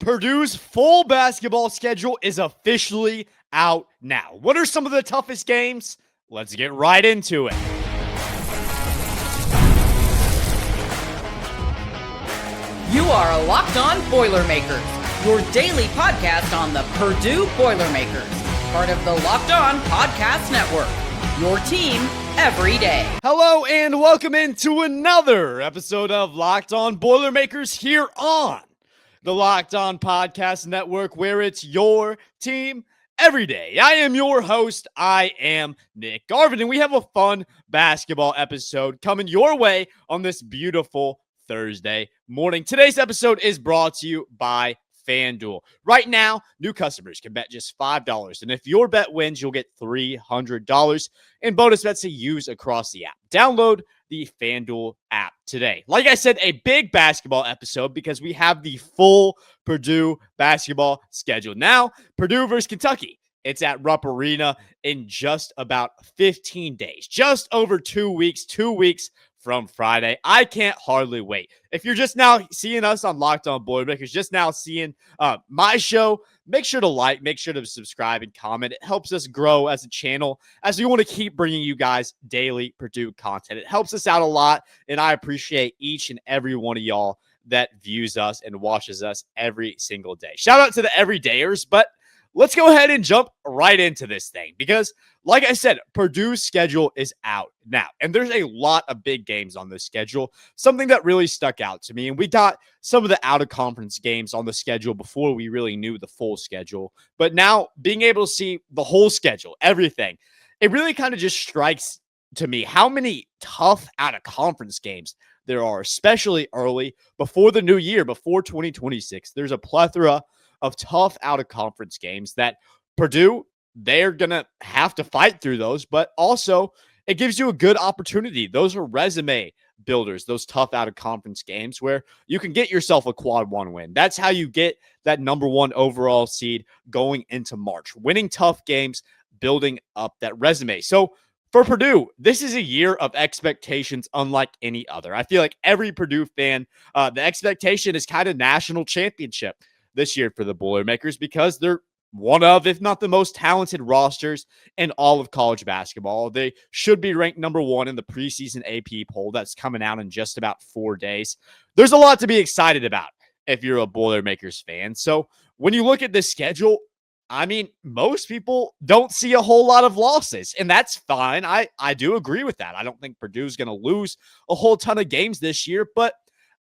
Purdue's full basketball schedule is officially out now. What are some of the toughest games? Let's get right into it. You are Locked On Boilermakers, your daily podcast on the Purdue Boilermakers, part of the Locked On Podcast Network, your team every day. Hello and welcome into another episode of Locked On Boilermakers here on the Locked On Podcast Network, where it's your team every day. I am your host. I am Nick Arvin, and we have a fun basketball episode coming your way on this beautiful Thursday morning. Today's episode is brought to you by FanDuel. Right now, new customers can bet just $5, and if your bet wins, you'll get $300 in bonus bets to use across the app. Download the FanDuel app today. Like I said, a big basketball episode because we have the full Purdue basketball schedule. Now, Purdue versus Kentucky. It's at Rupp Arena in just about 15 days, just over 2 weeks from Friday. I can't hardly wait. If you're just now seeing us on Locked On Boilermakers, just now seeing my show, make sure to like, make sure to subscribe and comment. It helps us grow as a channel as we want to keep bringing you guys daily Purdue content. It helps us out a lot, and I appreciate each and every one of y'all that views us and watches us every single day. Shout out to the everydayers, but let's go ahead and jump right into this thing because, like I said, Purdue's schedule is out now, and there's a lot of big games on this schedule. Something that really stuck out to me, and we got some of the out-of-conference games on the schedule before we really knew the full schedule, but now being able to see the whole schedule, everything, it really kind of just strikes to me how many tough out-of-conference games there are, especially early before the new year, before 2026. There's a plethora of tough out-of-conference games that Purdue, they're going to have to fight through those, but also it gives you a good opportunity. Those are resume builders, those tough out-of-conference games where you can get yourself a quad one win. That's how you get that number one overall seed going into March, winning tough games, building up that resume. So for Purdue, this is a year of expectations unlike any other. I feel like every Purdue fan, the expectation is kind of national championship this year for the Boilermakers because they're one of, if not the most talented rosters in all of college basketball. They should be ranked number one in the preseason AP poll that's coming out in just about 4 days. There's a lot to be excited about if you're a Boilermakers fan. So when you look at this schedule, I mean, most people don't see a whole lot of losses, and that's fine. I do agree with that. I don't think Purdue's going to lose a whole ton of games this year, but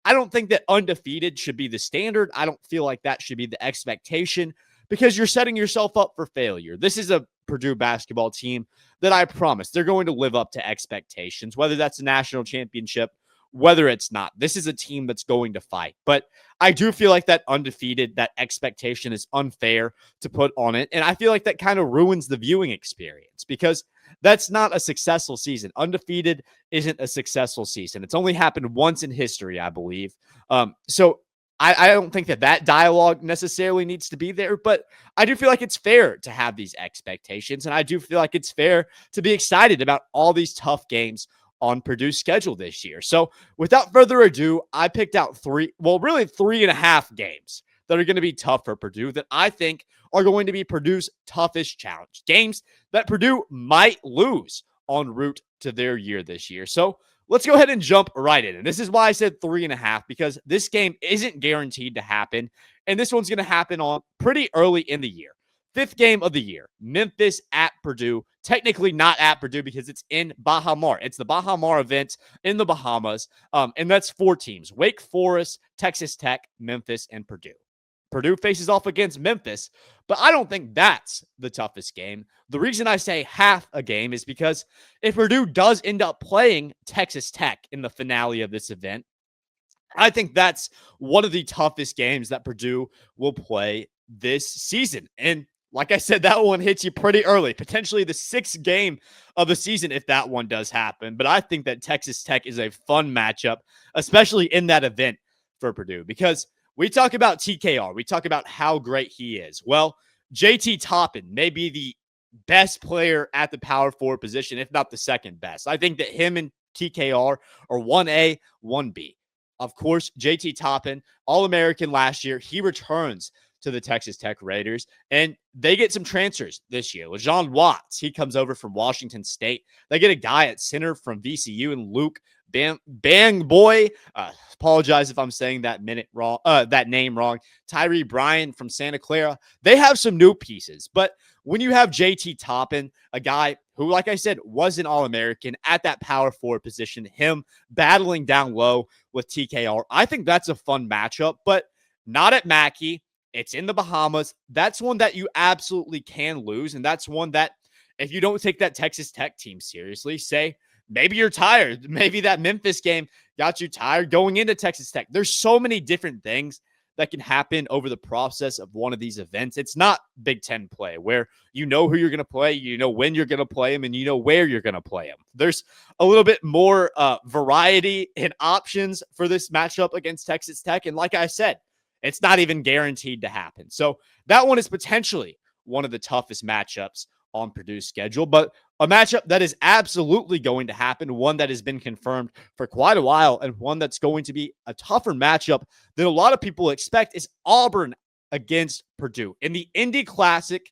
I don't think that undefeated should be the standard. I don't feel like that should be the expectation because you're setting yourself up for failure. This is a Purdue basketball team that I promise they're going to live up to expectations, whether that's a national championship, whether it's not. This is a team that's going to fight. But I do feel like that undefeated, that expectation is unfair to put on it. And I feel like that kind of ruins the viewing experience because that's not a successful season. Undefeated isn't a successful season. It's only happened once in history, I believe. So I don't think that dialogue necessarily needs to be there, but I do feel like it's fair to have these expectations. And I do feel like it's fair to be excited about all these tough games on Purdue's schedule this year. So without further ado, I picked out 3.5 games that are going to be tough for Purdue that I think are going to be Purdue's toughest challenge. Games that Purdue might lose en route to their year this year. So let's go ahead and jump right in. And this is why I said 3.5, because this game isn't guaranteed to happen. And this one's going to happen on pretty early in the year. 5th game of the year, Memphis at Purdue. Technically not at Purdue because it's in Baha Mar. It's the Baha Mar event in the Bahamas. And that's 4 teams: Wake Forest, Texas Tech, Memphis, and Purdue. Purdue faces off against Memphis, but I don't think that's the toughest game. The reason I say half a game is because if Purdue does end up playing Texas Tech in the finale of this event, I think that's one of the toughest games that Purdue will play this season. And like I said, that one hits you pretty early, potentially the 6th game of the season if that one does happen. But I think that Texas Tech is a fun matchup, especially in that event for Purdue, because we talk about TKR. We talk about how great he is. Well, JT Toppin may be the best player at the power forward position, if not the second best. I think that him and TKR are 1A, 1B. Of course, JT Toppin, All-American last year, he returns to the Texas Tech Raiders, and they get some transfers this year. LaJawn Watts, he comes over from Washington State. They get a guy at center from VCU, and Luke Bang Boy. Apologize if I'm saying that name wrong. Tyree Bryan from Santa Clara. They have some new pieces, but when you have JT Toppin, a guy who, like I said, was an All-American at that power forward position, him battling down low with TKR, I think that's a fun matchup, but not at Mackey. It's in the Bahamas. That's one that you absolutely can lose, and that's one that if you don't take that Texas Tech team seriously, say maybe you're tired. Maybe that Memphis game got you tired going into Texas Tech. There's so many different things that can happen over the process of one of these events. It's not Big Ten play where you know who you're going to play, you know when you're going to play them, and you know where you're going to play them. There's a little bit more variety and options for this matchup against Texas Tech. And like I said, it's not even guaranteed to happen. So that one is potentially one of the toughest matchups on Purdue's schedule, but a matchup that is absolutely going to happen, one that has been confirmed for quite a while, and one that's going to be a tougher matchup than a lot of people expect is Auburn against Purdue in the Indy Classic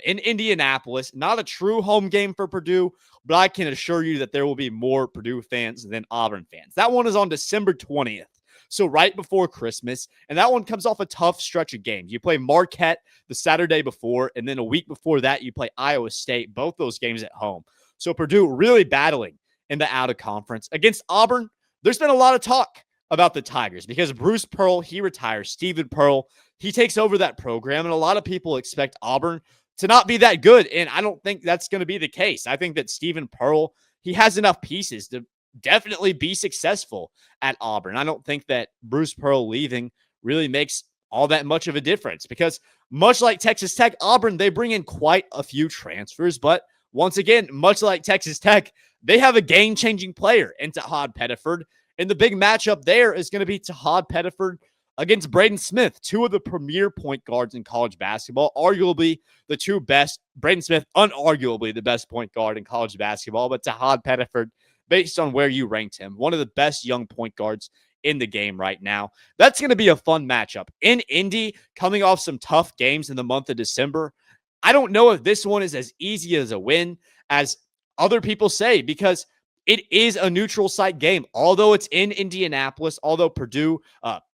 in Indianapolis. Not a true home game for Purdue, but I can assure you that there will be more Purdue fans than Auburn fans. That one is on December 20th. So right before Christmas, and that one comes off a tough stretch of games. You play Marquette the Saturday before, and then a week before that, you play Iowa State, both those games at home. So Purdue really battling in the out-of-conference. Against Auburn, there's been a lot of talk about the Tigers because Bruce Pearl, he retires. Stephen Pearl, he takes over that program, and a lot of people expect Auburn to not be that good, and I don't think that's going to be the case. I think that Stephen Pearl, he has enough pieces to definitely be successful at Auburn. I don't think that Bruce Pearl leaving really makes all that much of a difference because much like Texas Tech, Auburn, they bring in quite a few transfers, but once again, much like Texas Tech, they have a game-changing player in Tahad Pettiford, and the big matchup there is going to be Tahad Pettiford against Braden Smith, two of the premier point guards in college basketball, arguably the two best. Braden Smith, unarguably the best point guard in college basketball, but Tahad Pettiford, based on where you ranked him, one of the best young point guards in the game right now. That's going to be a fun matchup. In Indy, coming off some tough games in the month of December, I don't know if this one is as easy as a win as other people say because it is a neutral site game. Although it's in Indianapolis, although Purdue,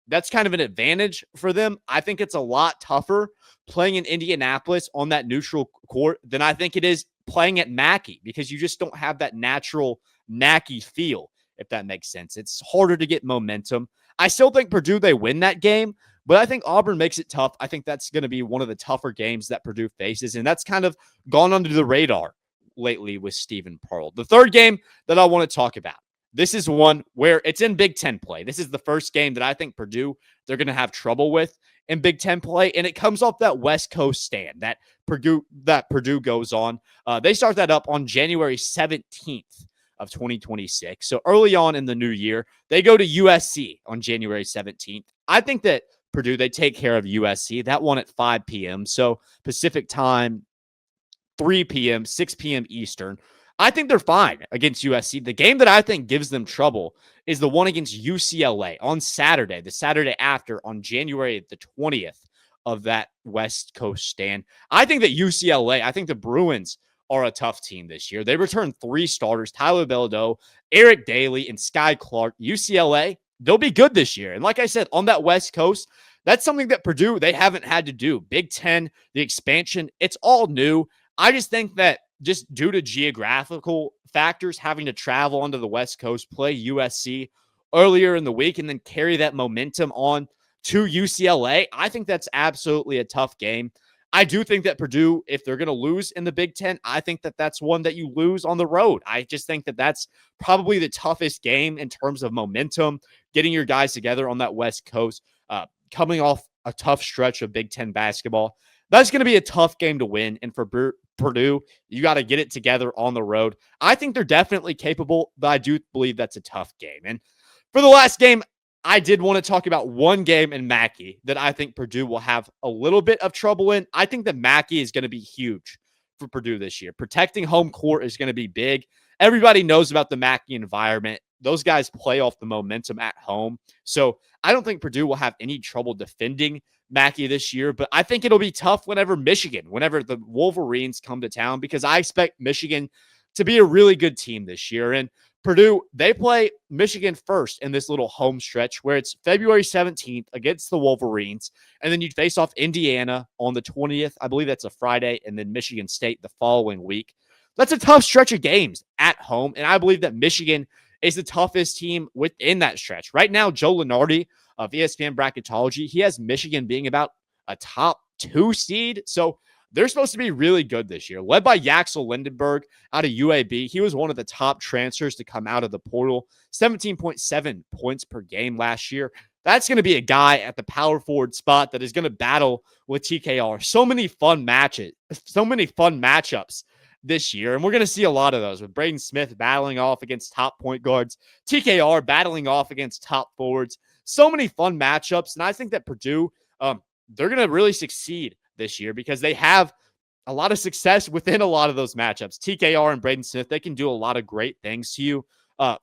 that's kind of an advantage for them, I think it's a lot tougher playing in Indianapolis on that neutral court than I think it is playing at Mackey because you just don't have that natural Mackey feel, if that makes sense. It's harder to get momentum. I still think Purdue, they win that game, but I think Auburn makes it tough. I think that's going to be one of the tougher games that Purdue faces, and that's kind of gone under the radar lately with Stephen Pearl. The third game that I want to talk about, this is one where it's in Big Ten play. This is the first game that I think Purdue, they're going to have trouble with in Big Ten play, and it comes off that West Coast stand that Purdue goes on. They start that up on January 17th. Of 2026. So early on in the new year, they go to USC on January 17th. I think that Purdue, they take care of USC. That one at 5 p.m. So Pacific time, 3 p.m., 6 p.m. Eastern. I think they're fine against USC. The game that I think gives them trouble is the one against UCLA on Saturday, the Saturday after on January the 20th of that West Coast stand. I think that UCLA, I think the Bruins are a tough team this year. They returned 3 starters, Tyler Beldo, Eric Daly, and Sky Clark. UCLA, they'll be good this year. And like I said, on that West Coast, that's something that Purdue, they haven't had to do. Big Ten, the expansion, it's all new. I just think that just due to geographical factors, having to travel onto the West Coast, play USC earlier in the week, and then carry that momentum on to UCLA, I think that's absolutely a tough game. I do think that Purdue, if they're going to lose in the Big Ten, I think that that's one that you lose on the road. I just think that that's probably the toughest game in terms of momentum, getting your guys together on that West Coast, coming off a tough stretch of Big Ten basketball. That's going to be a tough game to win. And for Purdue, you got to get it together on the road. I think they're definitely capable, but I do believe that's a tough game. And for the last game, I did want to talk about one game in Mackey that I think Purdue will have a little bit of trouble in. I think that Mackey is going to be huge for Purdue this year. Protecting home court is going to be big. everybody knows about the Mackey environment. Those guys play off the momentum at home. So I don't think Purdue will have any trouble defending Mackey this year, but I think it'll be tough whenever the Wolverines come to town, because I expect Michigan to be a really good team this year. And Purdue, they play Michigan first in this little home stretch where it's February 17th against the Wolverines. And then you face off Indiana on the 20th. I believe that's a Friday. And then Michigan State the following week. That's a tough stretch of games at home. And I believe that Michigan is the toughest team within that stretch. Right now, Joe Lunardi of ESPN Bracketology, he has Michigan being about a top 2 seed. So they're supposed to be really good this year. Led by Yaxel Lindenberg out of UAB. He was one of the top transfers to come out of the portal. 17.7 points per game last year. That's going to be a guy at the power forward spot that is going to battle with TKR. So many fun matchups this year. And we're going to see a lot of those with Braden Smith battling off against top point guards, TKR battling off against top forwards. So many fun matchups. And I think that Purdue, they're going to really succeed this year because they have a lot of success within a lot of those matchups. TKR and Braden Smith, they can do a lot of great things to you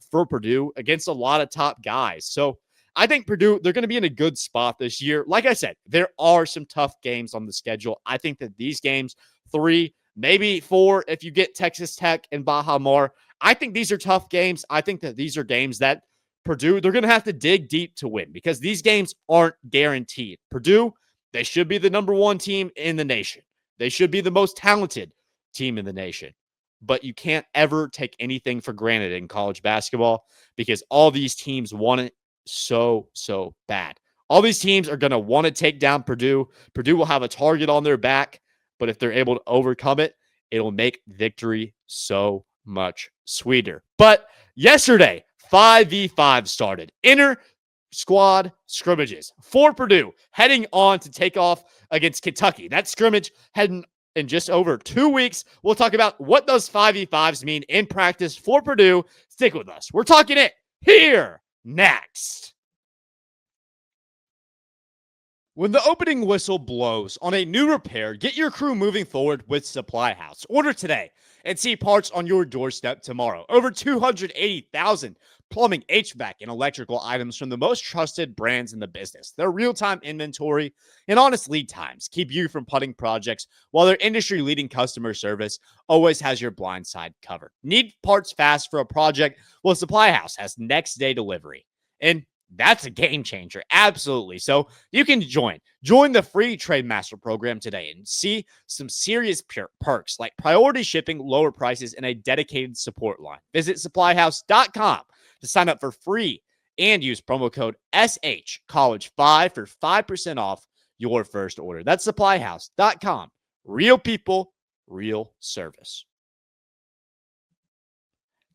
for Purdue against a lot of top guys. So I think Purdue, they're going to be in a good spot this year. Like I said, there are some tough games on the schedule. I think that these games, 3, maybe 4, if you get Texas Tech and Baja Mar, I think these are tough games. I think that these are games that Purdue, they're going to have to dig deep to win because these games aren't guaranteed. Purdue, they should be the number 1 team in the nation. They should be the most talented team in the nation. But you can't ever take anything for granted in college basketball because all these teams want it so bad. All these teams are going to want to take down Purdue. Purdue will have a target on their back, but if they're able to overcome it, it'll make victory so much sweeter. But yesterday, 5v5 started. Inter-squad scrimmages for Purdue heading on to take off against Kentucky. That scrimmage heading in just over 2 weeks. We'll talk about what those 5v5s mean in practice for Purdue. Stick with us. We're talking it here next. When the opening whistle blows on a new repair, get your crew moving forward with SupplyHouse. Order today and see parts on your doorstep tomorrow. Over 280,000 plumbing, HVAC, and electrical items from the most trusted brands in the business. Their real-time inventory and honest lead times keep you from putting projects, while their industry-leading customer service always has your blind side covered. Need parts fast for a project? Well, SupplyHouse has next-day delivery. And that's a game changer. Absolutely. So you can join the free Trade Master program today and see some serious perks like priority shipping, lower prices, and a dedicated support line. Visit supplyhouse.com to sign up for free and use promo code SHCollege5 for 5% off your first order. That's supplyhouse.com. Real people, real service.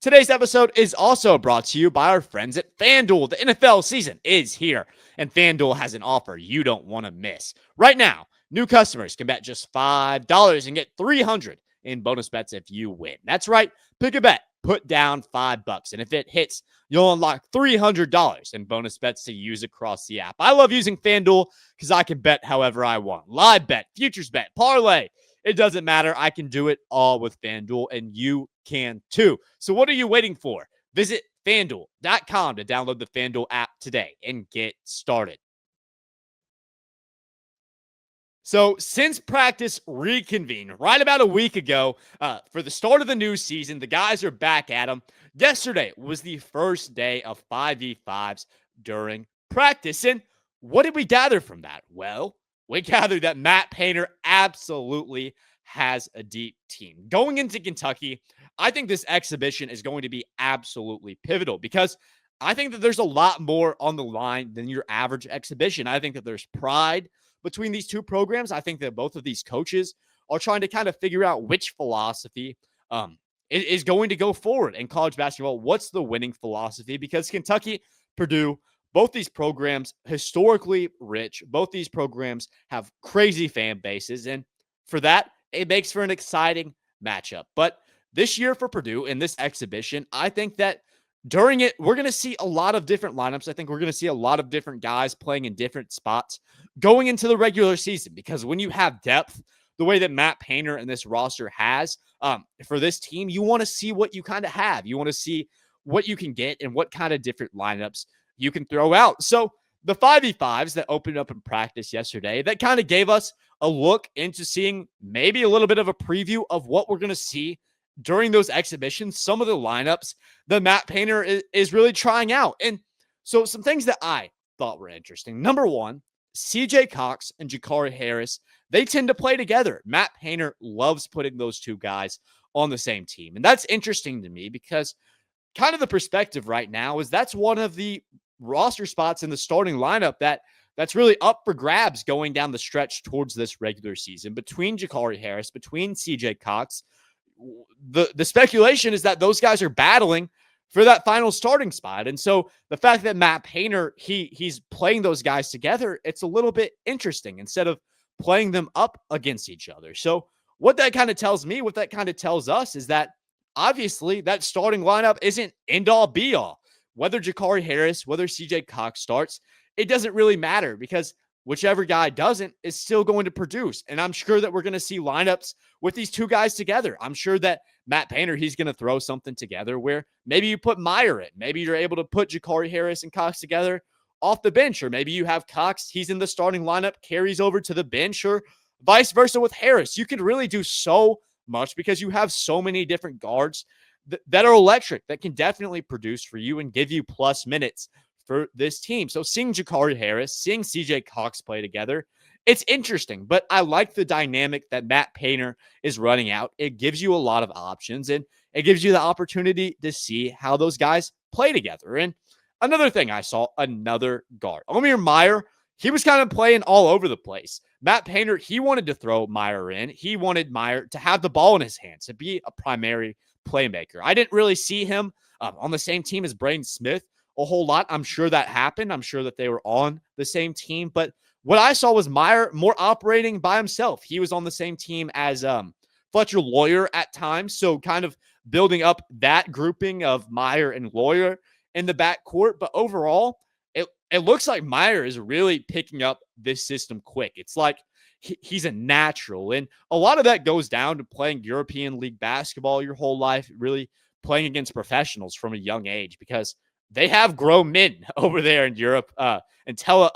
Today's episode is also brought to you by our friends at FanDuel. The NFL season is here, and FanDuel has an offer you don't want to miss. Right now, new customers can bet just $5 and get $300 in bonus bets if you win. That's right. Pick a bet, put down $5, and if it hits, you'll unlock $300 in bonus bets to use across the app. I love using FanDuel because I can bet however I want. Live bet, futures bet, parlay. It doesn't matter. I can do it all with FanDuel, and you can too. So what are you waiting for? Visit FanDuel.com to download the FanDuel app today and get started. So since practice reconvened right about a week ago for the start of the new season, the guys are back at them. Yesterday was the first day of 5v5s during practice. And what did we gather from that? Well, we gathered that Matt Painter absolutely has a deep team. Going into Kentucky, I think this exhibition is going to be absolutely pivotal because I think that there's a lot more on the line than your average exhibition. I think that there's pride between these two programs. I think that both of these coaches are trying to kind of figure out which philosophy is going to go forward in college basketball. What's the winning philosophy? Because Kentucky, Purdue, both these programs historically rich. Both these programs have crazy fan bases. And for that, it makes for an exciting matchup. But this year for Purdue in this exhibition, I think that during it, we're going to see a lot of different lineups. I think we're going to see a lot of different guys playing in different spots going into the regular season, because when you have depth, the way that Matt Painter and this roster has for this team, you want to see what you kind of have. You want to see what you can get and what kind of different lineups you can throw out. So the 5v5s that opened up in practice yesterday, that kind of gave us a look into seeing maybe a little bit of a preview of what we're going to see during those exhibitions, some of the lineups that Matt Painter is really trying out. And so some things that I thought were interesting. Number one, CJ Cox and Gicarri Harris, they tend to play together. Matt Painter loves putting those two guys on the same team. And that's interesting to me because kind of the perspective right now is that's one of the roster spots in the starting lineup that's really up for grabs going down the stretch towards this regular season. Between Gicarri Harris, between CJ Cox, the speculation is that those guys are battling for that final starting spot. And so the fact that Matt Painter, he's playing those guys together, it's a little bit interesting instead of playing them up against each other. So what that kind of tells me, what that kind of tells us is that obviously that starting lineup isn't end all be all. Whether Gicarri Harris, whether CJ Cox starts, it doesn't really matter because whichever guy doesn't is still going to produce. And I'm sure that we're going to see lineups with these two guys together. I'm sure that Matt Painter, he's going to throw something together where maybe you put Meyer in. Maybe you're able to put Gicarri Harris and Cox together off the bench. Or maybe you have Cox, he's in the starting lineup, carries over to the bench, or vice versa with Harris. You could really do so much because you have so many different guards that are electric, that can definitely produce for you and give you plus minutes for this team. So seeing Gicarri Harris, seeing CJ Cox play together, it's interesting, but I like the dynamic that Matt Painter is running out. It gives you a lot of options, and it gives you the opportunity to see how those guys play together. And another thing I saw, another guard, Omer Meyer, he was kind of playing all over the place. Matt Painter, he wanted to throw Meyer in. He wanted Meyer to have the ball in his hands, to be a primary playmaker. I didn't really see him on the same team as Braden Smith a whole lot. I'm sure that happened. I'm sure that they were on the same team. But what I saw was Meyer more operating by himself. He was on the same team as Fletcher Lawyer at times. So kind of building up that grouping of Meyer and Lawyer in the backcourt. But overall, it looks like Meyer is really picking up this system quick. It's like he's a natural. And a lot of that goes down to playing European League basketball your whole life, really playing against professionals from a young age, because they have grown men over there in Europe. And Tella,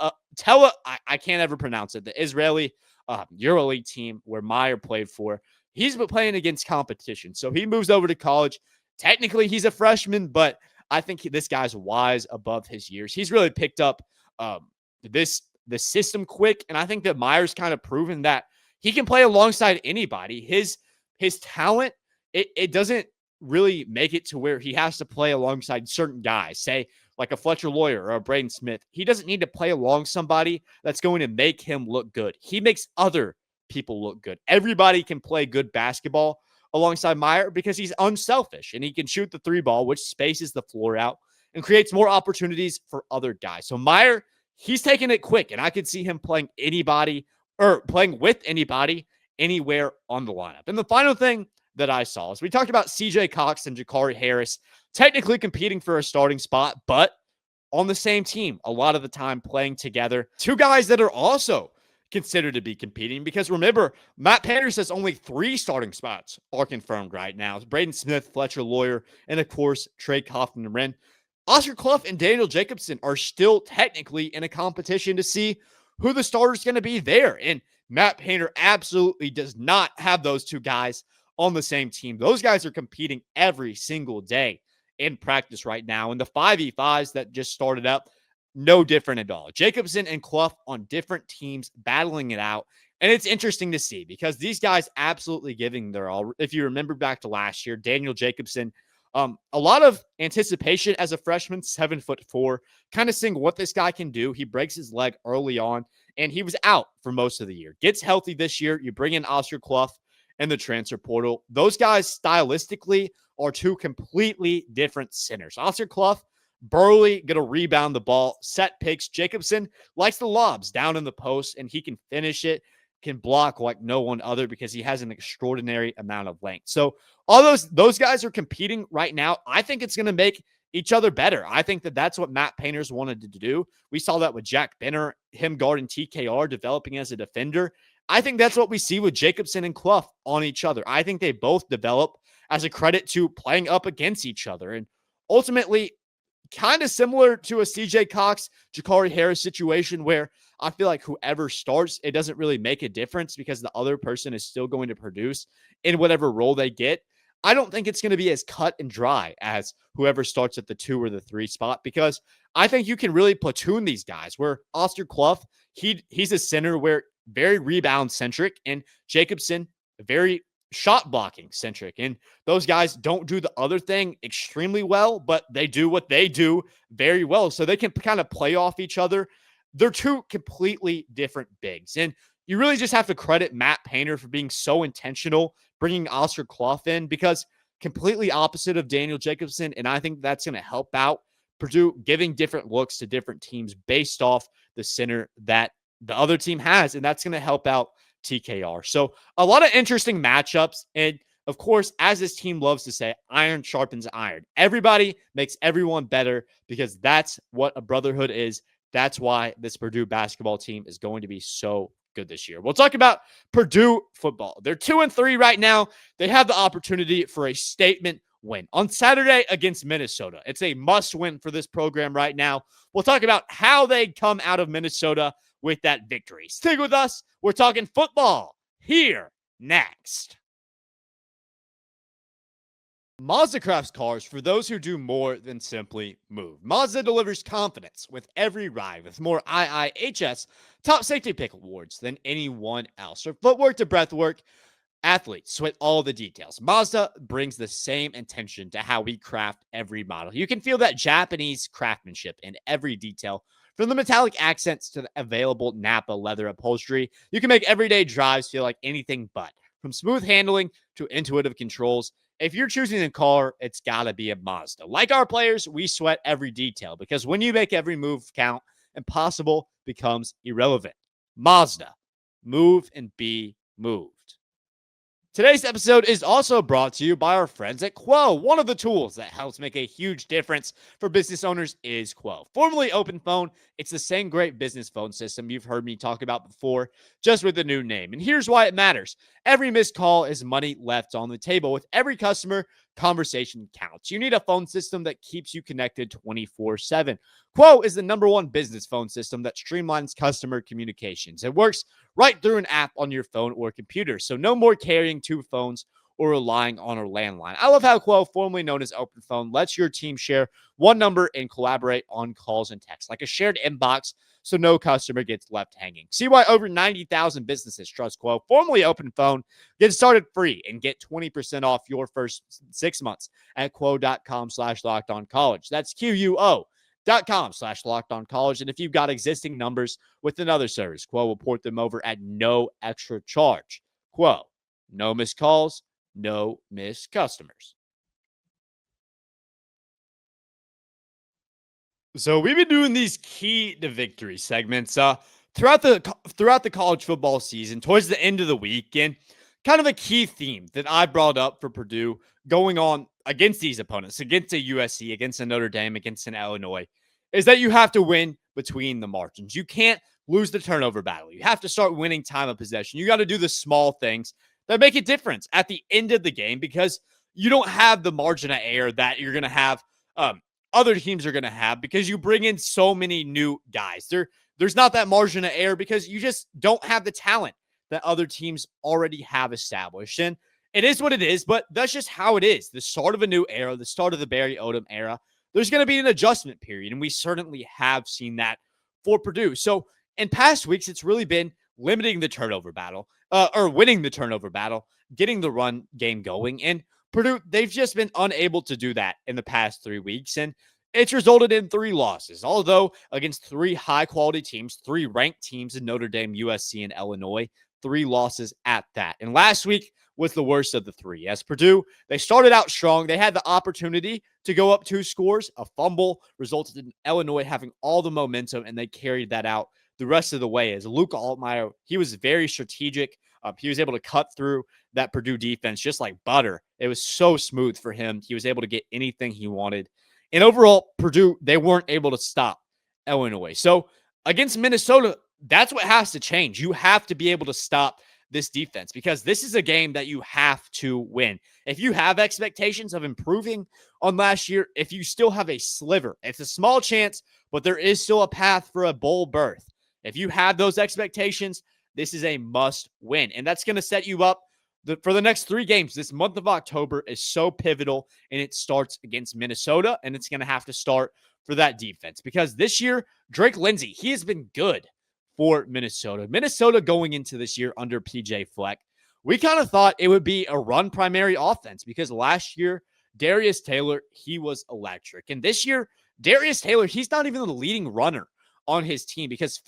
I can't ever pronounce it, the Israeli EuroLeague team where Meyer played for, he's been playing against competition. So he moves over to college. Technically, he's a freshman, but I think this guy's wise above his years. He's really picked up the system quick, and I think that Meyer's kind of proven that he can play alongside anybody. His talent, it doesn't really make it to where he has to play alongside certain guys, say like a Fletcher Lawyer or a Braden Smith. He doesn't need to play along somebody that's going to make him look good. He makes other people look good. Everybody can play good basketball alongside Meyer because he's unselfish and he can shoot the three ball, which spaces the floor out and creates more opportunities for other guys. So Meyer, he's taking it quick, and I could see him playing anybody or playing with anybody anywhere on the lineup. And the final thing that I saw is we talked about CJ Cox and Gicarri Harris technically competing for a starting spot, but on the same team a lot of the time playing together. Two guys that are also considered to be competing, because remember, Matt Painter says only 3 starting spots are confirmed right now. It's Braden Smith, Fletcher Lawyer, and of course, Trey Kaufman-Renn. Oscar Clough and Daniel Jacobson are still technically in a competition to see who the starter is going to be there. And Matt Painter absolutely does not have those two guys on the same team. Those guys are competing every single day in practice right now. And the 5v5s that just started up, no different at all. Jacobson and Clough on different teams battling it out. And it's interesting to see because these guys absolutely giving their all. If you remember back to last year, Daniel Jacobson, a lot of anticipation as a freshman, 7'4", kind of seeing what this guy can do. He breaks his leg early on, and he was out for most of the year. Gets healthy this year. You bring in Oscar Clough in the transfer portal. Those guys stylistically are two completely different centers. Oscar Clough, burly, going to rebound the ball, set picks. Jacobson likes the lobs down in the post, and he can finish it, can block like no one other because he has an extraordinary amount of length. So all those guys are competing right now. I think it's going to make each other better. I think that that's what Matt Painter's wanted to do. We saw that with Jack Benner, him guarding TKR, developing as a defender. I think that's what we see with Jacobson and Clough on each other. I think they both develop as a credit to playing up against each other. And ultimately, kind of similar to a CJ Cox, Gicarri Harris situation where I feel like whoever starts, it doesn't really make a difference because the other person is still going to produce in whatever role they get. I don't think it's going to be as cut and dry as whoever starts at the 2 or the 3 spot, because I think you can really platoon these guys where Oscar Clough, he's a center where very rebound centric, and Jacobson, very shot blocking centric. And those guys don't do the other thing extremely well, but they do what they do very well. So they can kind of play off each other. They're two completely different bigs. And you really just have to credit Matt Painter for being so intentional, bringing Oscar Clough in, because completely opposite of Daniel Jacobson. And I think that's going to help out Purdue, giving different looks to different teams based off the center that the other team has. And that's going to help out TKR. So a lot of interesting matchups. And of course, as this team loves to say, iron sharpens iron. Everybody makes everyone better, because that's what a brotherhood is. That's why this Purdue basketball team is going to be so good this year. We'll talk about Purdue football. They're 2-3 right now. They have the opportunity for a statement win on Saturday against Minnesota. It's a must win for this program right now. We'll talk about how they come out of Minnesota with that victory. Stick with us. We're talking football here next. Mazda crafts cars for those who do more than simply move. Mazda delivers confidence with every ride, with more IIHS top safety pick awards than anyone else. From footwork to breathwork, athletes with all the details. Mazda brings the same attention to how we craft every model. You can feel that Japanese craftsmanship in every detail. From the metallic accents to the available Napa leather upholstery, you can make everyday drives feel like anything but. From smooth handling to intuitive controls, if you're choosing a car, it's got to be a Mazda. Like our players, we sweat every detail, because when you make every move count, impossible becomes irrelevant. Mazda. Move and be moved. Today's episode is also brought to you by our friends at Quo. One of the tools that helps make a huge difference for business owners is Quo. Formerly OpenPhone, it's the same great business phone system you've heard me talk about before, just with a new name. And here's why it matters. Every missed call is money left on the table. With every customer, conversation counts. You need a phone system that keeps you connected 24/7. Quo is the #1 business phone system that streamlines customer communications. It works right through an app on your phone or computer, so no more carrying 2 phones or relying on a landline. I love how Quo, formerly known as OpenPhone, lets your team share one number and collaborate on calls and texts, like a shared inbox, so no customer gets left hanging. See why over 90,000 businesses trust Quo, formerly OpenPhone. Get started free and get 20% off your first 6 months at quo.com/lockedoncollege. That's QUO.com/lockedoncollege. And if you've got existing numbers with another service, Quo will port them over at no extra charge. Quo, no missed calls, no missed customers. So we've been doing these key to victory segments throughout the college football season, towards the end of the week, and kind of a key theme that I brought up for Purdue going on against these opponents, against a USC, against a Notre Dame, against an Illinois, is that you have to win between the margins. You can't lose the turnover battle. You have to start winning time of possession. You got to do the small things that make a difference at the end of the game, because you don't have the margin of error that you're going to have other teams are going to have, because you bring in so many new guys. There's not that margin of error because you just don't have the talent that other teams already have established. And it is what it is, but that's just how it is. The start of a new era, the start of the Barry Odom era, there's going to be an adjustment period, and we certainly have seen that for Purdue. So in past weeks, it's really been limiting the turnover battle, or winning the turnover battle, getting the run game going. And Purdue, they've just been unable to do that in the past 3 weeks, and it's resulted in 3 losses, although against 3 high-quality teams, 3 ranked teams in Notre Dame, USC, and Illinois, 3 losses at that. And last week was the worst of the 3. As Purdue, they started out strong. They had the opportunity to go up 2 scores. A fumble resulted in Illinois having all the momentum, and they carried that out the rest of the way. As Luke Altmaier, he was very strategic. He was able to cut through that Purdue defense just like butter. It was so smooth for him. He was able to get anything he wanted. And overall, Purdue, they weren't able to stop Illinois. So against Minnesota, that's what has to change. You have to be able to stop this defense because this is a game that you have to win. If you have expectations of improving on last year, if you still have a sliver, it's a small chance, but there is still a path for a bowl berth. If you have those expectations, this is a must win. And that's going to set you up for the next 3 games. This month of October is so pivotal, and it starts against Minnesota, and it's going to have to start for that defense because this year, Drake Lindsay, he has been good for Minnesota. Minnesota going into this year under PJ Fleck, we kind of thought it would be a run primary offense because last year, Darius Taylor, he was electric. And this year, Darius Taylor, he's not even the leading runner on his team because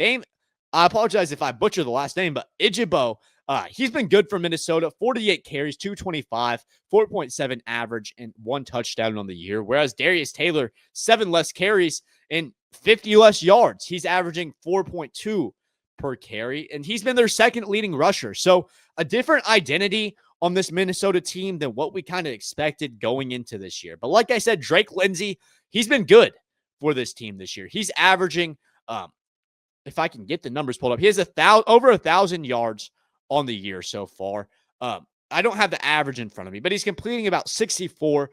I apologize if I butcher the last name, but Ijibo, he's been good for Minnesota. 48 carries, 225, 4.7 average, and 1 touchdown on the year. Whereas Darius Taylor, 7 less carries and 50 less yards. He's averaging 4.2 per carry, and he's been their second leading rusher. So a different identity on this Minnesota team than what we kind of expected going into this year. But like I said, Drake Lindsay, he's been good for this team this year. He's averaging, if I can get the numbers pulled up, he has over 1,000 yards on the year so far. I don't have the average in front of me, but he's completing about 64%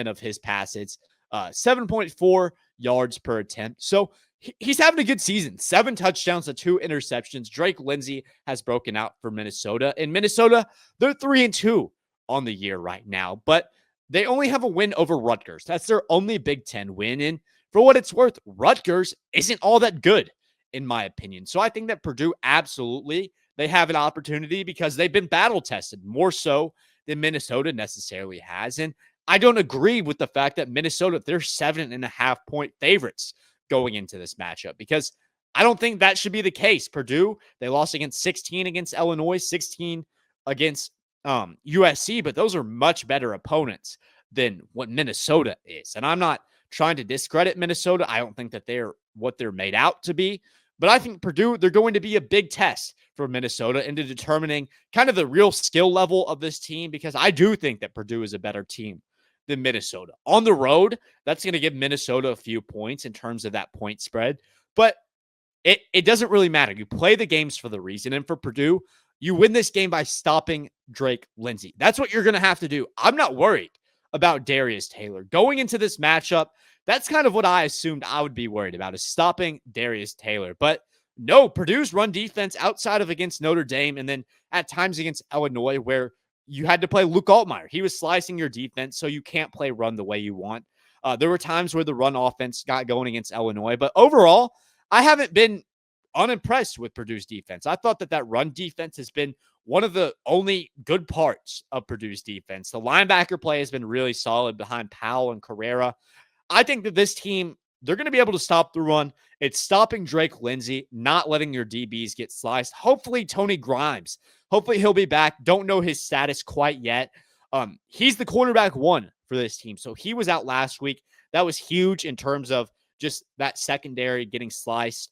of his passes, 7.4 yards per attempt. So he's having a good season. 7 touchdowns to 2 interceptions. Drake Lindsay has broken out for Minnesota. In Minnesota, they're 3-2 on the year right now, but they only have a win over Rutgers. That's their only Big Ten win. And for what it's worth, Rutgers isn't all that good, in my opinion. So I think that Purdue absolutely, they have an opportunity because they've been battle tested more so than Minnesota necessarily has. And I don't agree with the fact that Minnesota, they're 7.5-point favorites going into this matchup because I don't think that should be the case. Purdue, they lost against 16 against Illinois, 16 against USC, but those are much better opponents than what Minnesota is. And I'm not trying to discredit Minnesota. I don't think that they're what they're made out to be. But I think Purdue, they're going to be a big test for Minnesota into determining kind of the real skill level of this team because I do think that Purdue is a better team than Minnesota. On the road, that's going to give Minnesota a few points in terms of that point spread. But it doesn't really matter. You play the games for the reason. And for Purdue, you win this game by stopping Drake Lindsay. That's what you're going to have to do. I'm not worried about Darius Taylor. Going into this matchup, that's kind of what I assumed I would be worried about, is stopping Darius Taylor. But no, Purdue's run defense outside of against Notre Dame and then at times against Illinois where you had to play Luke Altmaier. He was slicing your defense, so you can't play run the way you want. There were times where the run offense got going against Illinois. But overall, I haven't been unimpressed with Purdue's defense. I thought that run defense has been one of the only good parts of Purdue's defense. The linebacker play has been really solid behind Powell and Carrera. I think that this team, they're going to be able to stop the run. It's stopping Drake Lindsay, not letting your DBs get sliced. Hopefully, Tony Grimes, hopefully he'll be back. Don't know his status quite yet. He's the cornerback 1 for this team. So he was out last week. That was huge in terms of just that secondary getting sliced.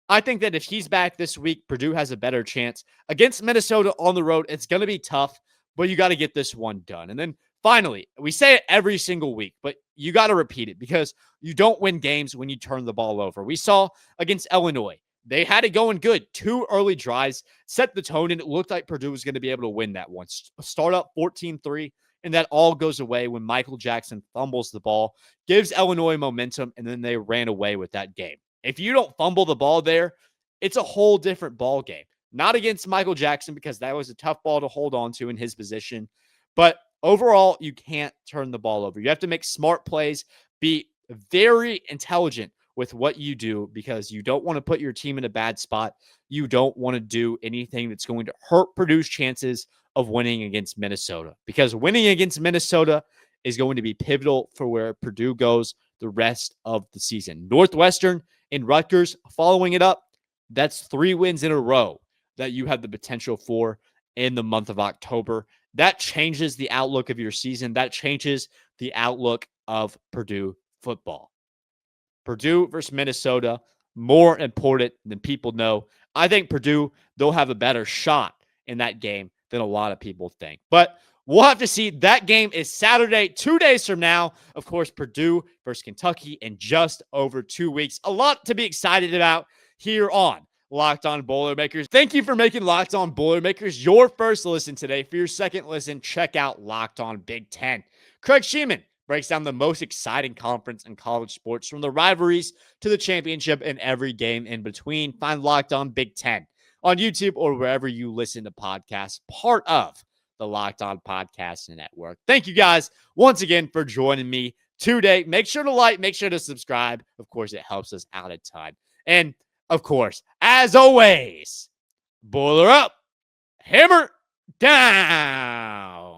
I think that if he's back this week, Purdue has a better chance. Against Minnesota on the road, it's going to be tough, but you got to get this one done. And then finally, we say it every single week, but you got to repeat it because you don't win games when you turn the ball over. We saw against Illinois, they had it going good. 2 early drives set the tone, and it looked like Purdue was going to be able to win that one. Start up 14-3, and that all goes away when Michael Jackson fumbles the ball, gives Illinois momentum, and then they ran away with that game. If you don't fumble the ball there, it's a whole different ball game. Not against Michael Jackson because that was a tough ball to hold on to in his position, but overall, you can't turn the ball over. You have to make smart plays, be very intelligent with what you do because you don't want to put your team in a bad spot. You don't want to do anything that's going to hurt Purdue's chances of winning against Minnesota because winning against Minnesota is going to be pivotal for where Purdue goes the rest of the season. Northwestern and Rutgers following it up, that's 3 wins in a row that you have the potential for in the month of October. That changes the outlook of your season. That changes the outlook of Purdue football. Purdue versus Minnesota, more important than people know. I think Purdue, they'll have a better shot in that game than a lot of people think. But We'll have to see. That game is Saturday, 2 days from now. Of course, Purdue versus Kentucky in just over 2 weeks. A lot to be excited about here on Locked On Boilermakers. Thank you for making Locked On Boilermakers your first listen today. For your second listen, check out Locked On Big Ten. Craig Sheeman breaks down the most exciting conference in college sports, from the rivalries to the championship and every game in between. Find Locked On Big Ten on YouTube or wherever you listen to podcasts, part of the Locked On Podcast Network. Thank you guys once again for joining me today. Make sure to like, make sure to subscribe. Of course, it helps us out a ton. And of course, as always, boiler up, hammer down.